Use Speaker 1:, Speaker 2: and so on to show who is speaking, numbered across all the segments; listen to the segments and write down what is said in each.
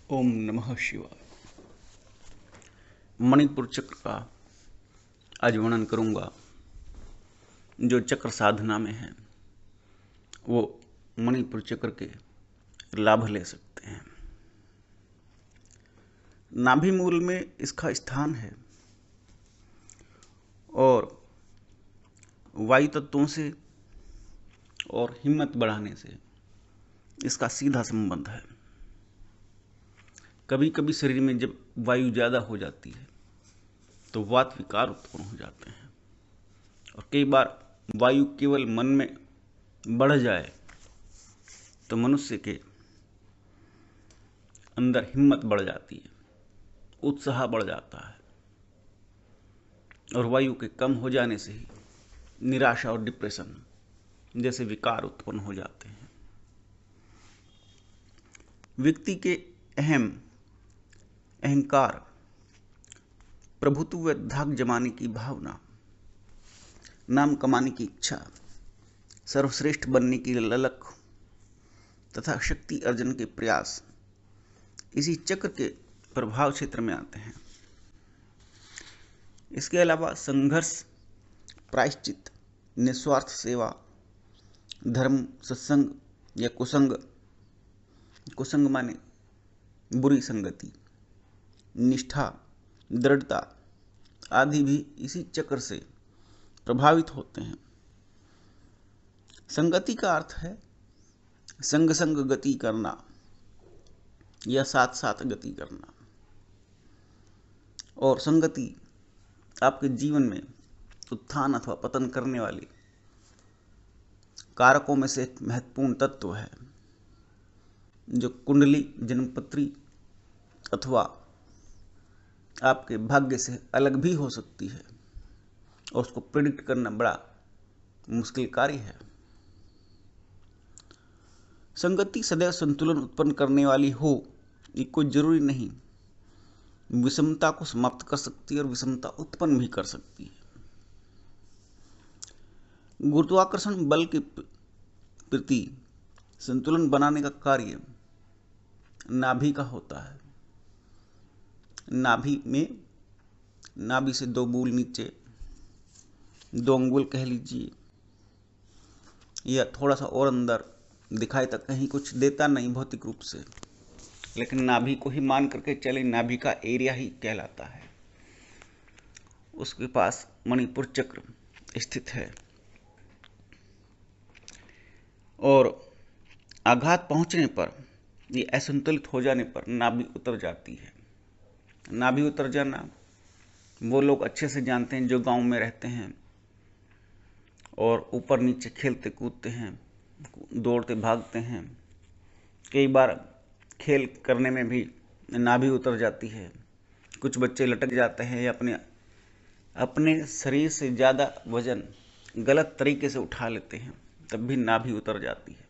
Speaker 1: ओम नमः शिवाय। मणिपुर चक्र का आज वर्णन करूंगा। जो चक्र साधना में है वो मणिपुर चक्र के लाभ ले सकते हैं। नाभि मूल में इसका स्थान है और वायु तत्वों से और हिम्मत बढ़ाने से इसका सीधा संबंध है। कभी कभी शरीर में जब वायु ज़्यादा हो जाती है तो वात विकार उत्पन्न हो जाते हैं और कई बार वायु केवल मन में बढ़ जाए तो मनुष्य के अंदर हिम्मत बढ़ जाती है, उत्साह बढ़ जाता है और वायु के कम हो जाने से ही निराशा और डिप्रेशन जैसे विकार उत्पन्न हो जाते हैं। व्यक्ति के अहंकार, प्रभुत्व व धाक जमाने की भावना, नाम कमाने की इच्छा, सर्वश्रेष्ठ बनने की ललक तथा शक्ति अर्जन के प्रयास इसी चक्र के प्रभाव क्षेत्र में आते हैं। इसके अलावा संघर्ष, प्रायश्चित, निस्वार्थ सेवा, धर्म, सत्संग या कुसंग माने बुरी संगति, निष्ठा, दृढ़ता आदि भी इसी चक्र से प्रभावित होते हैं। संगति का अर्थ है संग संग गति करना या साथ साथ गति करना, और संगति आपके जीवन में उत्थान अथवा पतन करने वाले कारकों में से एक महत्वपूर्ण तत्व है जो कुंडली, जन्मपत्री अथवा आपके भाग्य से अलग भी हो सकती है और उसको प्रेडिक्ट करना बड़ा मुश्किल कार्य है। संगति सदैव संतुलन उत्पन्न करने वाली हो ये कोई जरूरी नहीं। विषमता को समाप्त कर सकती है और विषमता उत्पन्न भी कर सकती है। गुरुत्वाकर्षण बल के प्रति संतुलन बनाने का कार्य नाभि का होता है। नाभि से 2 बूल नीचे, 2 अंगुल कह लीजिए, या थोड़ा सा और अंदर दिखाई तक कहीं कुछ देता नहीं भौतिक रूप से, लेकिन नाभि को ही मान करके चले, नाभि का एरिया ही कहलाता है। उसके पास मणिपुर चक्र स्थित है और आघात पहुंचने पर, ये असंतुलित हो जाने पर नाभि उतर जाती है। नाभि उतर जाना वो लोग अच्छे से जानते हैं जो गांव में रहते हैं और ऊपर नीचे खेलते कूदते हैं, दौड़ते भागते हैं। कई बार खेल करने में भी नाभि उतर जाती है। कुछ बच्चे लटक जाते हैं या अपने शरीर से ज़्यादा वजन गलत तरीके से उठा लेते हैं, तब भी नाभि उतर जाती है।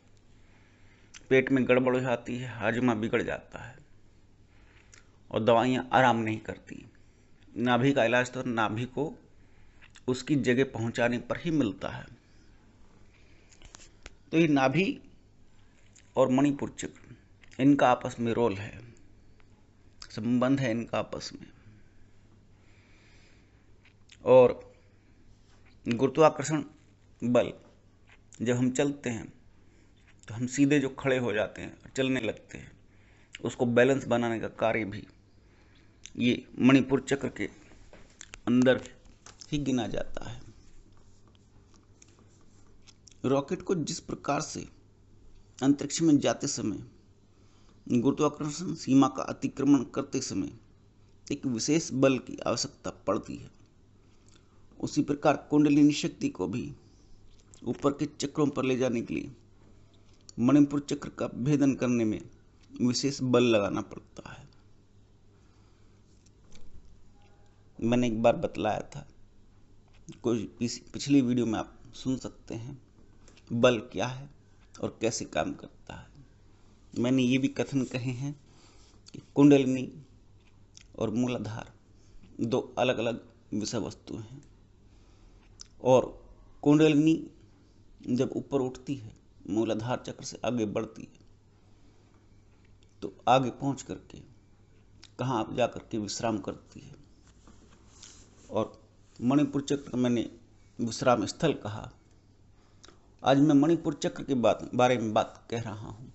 Speaker 1: पेट में गड़बड़ हो जाती है, हाजमा बिगड़ जाता है और दवाइयाँ आराम नहीं करती। नाभि का इलाज तो नाभि को उसकी जगह पहुंचाने पर ही मिलता है। तो ये नाभि और मणिपुर चक्र, इनका आपस में रोल है, संबंध है इनका आपस में। और गुरुत्वाकर्षण बल, जब हम चलते हैं तो हम सीधे जो खड़े हो जाते हैं, चलने लगते हैं, उसको बैलेंस बनाने का कार्य भी ये मणिपुर चक्र के अंदर ही गिना जाता है। रॉकेट को जिस प्रकार से अंतरिक्ष में जाते समय गुरुत्वाकर्षण सीमा का अतिक्रमण करते समय एक विशेष बल की आवश्यकता पड़ती है, उसी प्रकार कुंडलिनी शक्ति को भी ऊपर के चक्रों पर ले जाने के लिए मणिपुर चक्र का भेदन करने में विशेष बल लगाना पड़ता है। मैंने एक बार बतलाया था, कोई पिछली वीडियो में आप सुन सकते हैं, बल क्या है और कैसे काम करता है। मैंने ये भी कथन कहे हैं कि कुंडलिनी और मूलाधार 2 अलग अलग विषय वस्तु हैं और कुंडलिनी जब ऊपर उठती है, मूलाधार चक्र से आगे बढ़ती है, तो आगे पहुंच करके कहाँ जा करके विश्राम करती है। और मणिपुर चक्र को मैंने विश्राम स्थल कहा। आज मैं मणिपुर चक्र के बारे में बात कह रहा हूँ।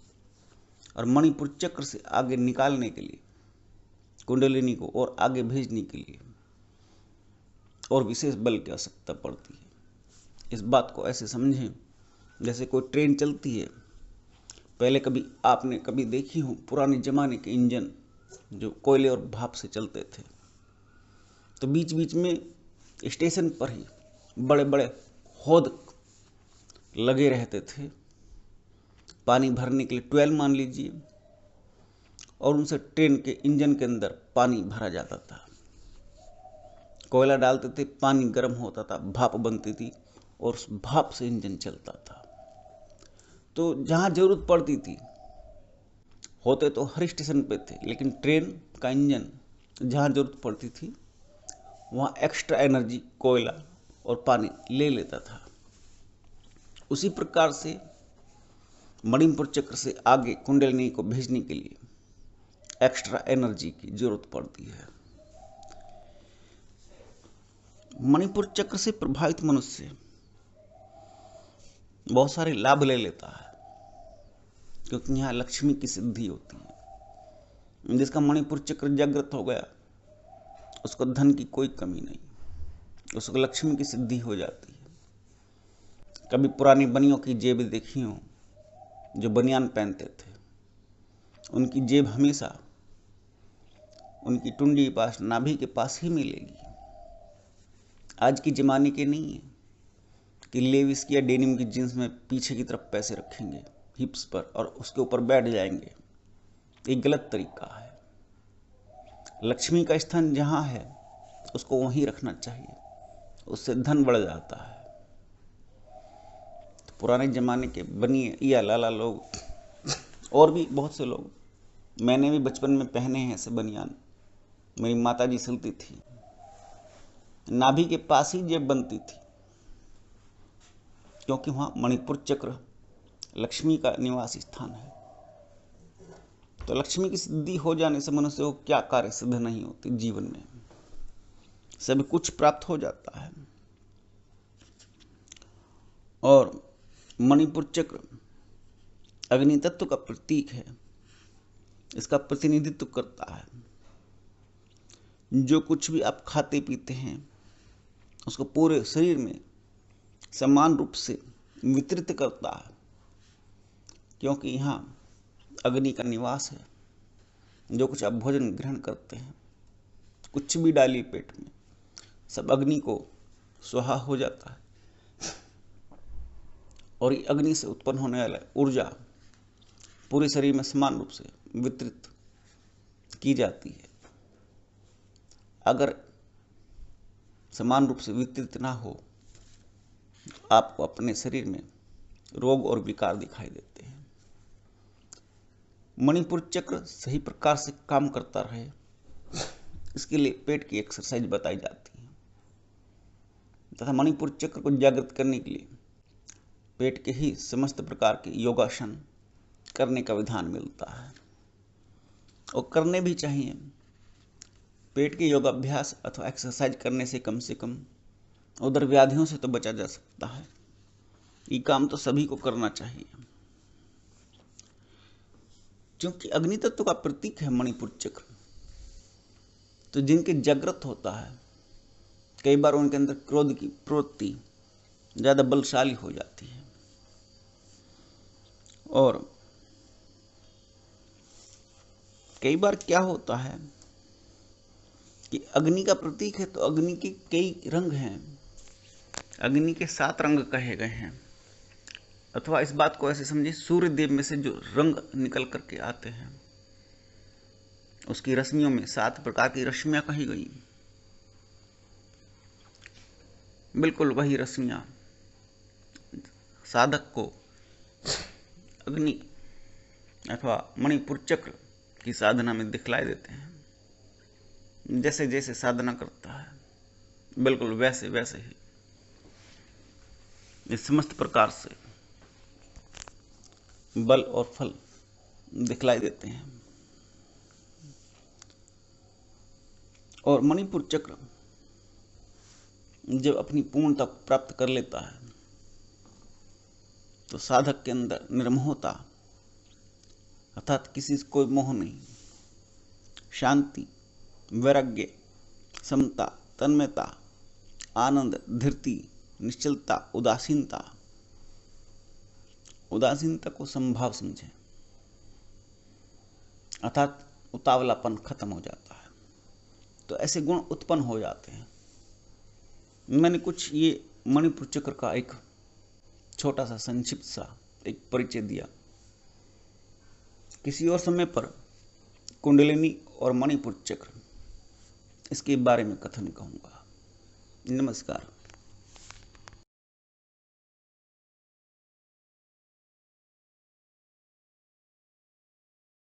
Speaker 1: और मणिपुर चक्र से आगे निकालने के लिए, कुंडलिनी को और आगे भेजने के लिए और विशेष बल की आवश्यकता पड़ती है। इस बात को ऐसे समझें जैसे कोई ट्रेन चलती है। पहले कभी आपने देखी हो पुराने जमाने के इंजन जो कोयले और भाप से चलते थे, तो बीच बीच में स्टेशन पर ही बड़े बड़े हौद लगे रहते थे पानी भरने के लिए, ट्वेल मान लीजिए, और उनसे ट्रेन के इंजन के अंदर पानी भरा जाता था। कोयला डालते थे, पानी गर्म होता था, भाप बनती थी और उस भाप से इंजन चलता था। तो जहाँ जरूरत पड़ती थी, होते तो हर स्टेशन पे थे, लेकिन ट्रेन का इंजन जहाँ जरूरत पड़ती थी वहाँ एक्स्ट्रा एनर्जी कोयला और पानी ले लेता था। उसी प्रकार से मणिपुर चक्र से आगे कुंडलिनी को भेजने के लिए एक्स्ट्रा एनर्जी की जरूरत पड़ती है। मणिपुर चक्र से प्रभावित मनुष्य बहुत सारे लाभ ले लेता है, क्योंकि यहाँ लक्ष्मी की सिद्धि होती है। जिसका मणिपुर चक्र जागृत हो गया उसको धन की कोई कमी नहीं, उसको लक्ष्मी की सिद्धि हो जाती है। कभी पुरानी बनियों की जेब देखी हो, जो बनियान पहनते थे, उनकी जेब हमेशा उनकी टुंडी के पास, नाभि के पास ही मिलेगी। आज के ज़माने के नहीं है कि लेविस की या डेनिम की जींस में पीछे की तरफ पैसे रखेंगे हिप्स पर और उसके ऊपर बैठ जाएंगे। ये गलत तरीका है। लक्ष्मी का स्थान जहाँ है उसको वहीं रखना चाहिए, उससे धन बढ़ जाता है। तो पुराने ज़माने के बनिए या लाला लोग और भी बहुत से लोग, मैंने भी बचपन में पहने हैं ऐसे बनियान। मेरी माता जी सिलती थी, नाभि के पास ही जेब बनती थी, क्योंकि वहाँ मणिपुर चक्र लक्ष्मी का निवास स्थान है। तो लक्ष्मी की सिद्धि हो जाने से मनुष्य को क्या कार्य सिद्ध नहीं होती, जीवन में सभी कुछ प्राप्त हो जाता है। और मणिपुर चक्र अग्नि तत्व का प्रतीक है, इसका प्रतिनिधित्व करता है। जो कुछ भी आप खाते पीते हैं उसको पूरे शरीर में समान रूप से वितरित करता है, क्योंकि यहाँ अग्नि का निवास है। जो कुछ आप भोजन ग्रहण करते हैं, कुछ भी डालिए पेट में, सब अग्नि को स्वाहा हो जाता है। और ये अग्नि से उत्पन्न होने वाला ऊर्जा पूरे शरीर में समान रूप से वितरित की जाती है। अगर समान रूप से वितरित ना हो, आपको अपने शरीर में रोग और विकार दिखाई देते हैं। मणिपुर चक्र सही प्रकार से काम करता रहे, इसके लिए पेट की एक्सरसाइज बताई जाती है तथा मणिपुर चक्र को जागृत करने के लिए पेट के ही समस्त प्रकार के योगासन करने का विधान मिलता है, और करने भी चाहिए। पेट के योगाभ्यास अथवा एक्सरसाइज करने से कम उधर व्याधियों से तो बचा जा सकता है। ये काम तो सभी को करना चाहिए, क्योंकि अग्नि तत्व का प्रतीक है मणिपुर चक्र। तो जिनके जागृत होता है, कई बार उनके अंदर क्रोध की प्रवृत्ति ज्यादा बलशाली हो जाती है। और कई बार क्या होता है कि अग्नि का प्रतीक है, तो अग्नि के कई रंग हैं, अग्नि के 7 रंग कहे गए हैं। अथवा इस बात को ऐसे समझिए, सूर्य देव में से जो रंग निकल करके आते हैं, उसकी रश्मियों में 7 प्रकार की रश्मियां कही गई। बिल्कुल वही रश्मियां साधक को अग्नि अथवा मणिपुर चक्र की साधना में दिखलाई देते हैं। जैसे जैसे साधना करता है, बिल्कुल वैसे वैसे ही इस समस्त प्रकार से बल और फल दिखलाई देते हैं। और मणिपुर चक्र जब अपनी पूर्णता प्राप्त कर लेता है तो साधक के अंदर निर्मोहता अर्थात किसी से कोई मोह नहीं, शांति, वैराग्य, समता, तन्मयता, आनंद, धृति, निश्चलता, उदासीनता को संभाव समझे, अर्थात उतावलापन खत्म हो जाता है। तो ऐसे गुण उत्पन्न हो जाते हैं। मैंने कुछ ये मणिपुर चक्र का एक छोटा सा संक्षिप्त सा एक परिचय दिया। किसी और समय पर कुंडलिनी और मणिपुर चक्र इसके बारे में कथन कहूंगा। नमस्कार।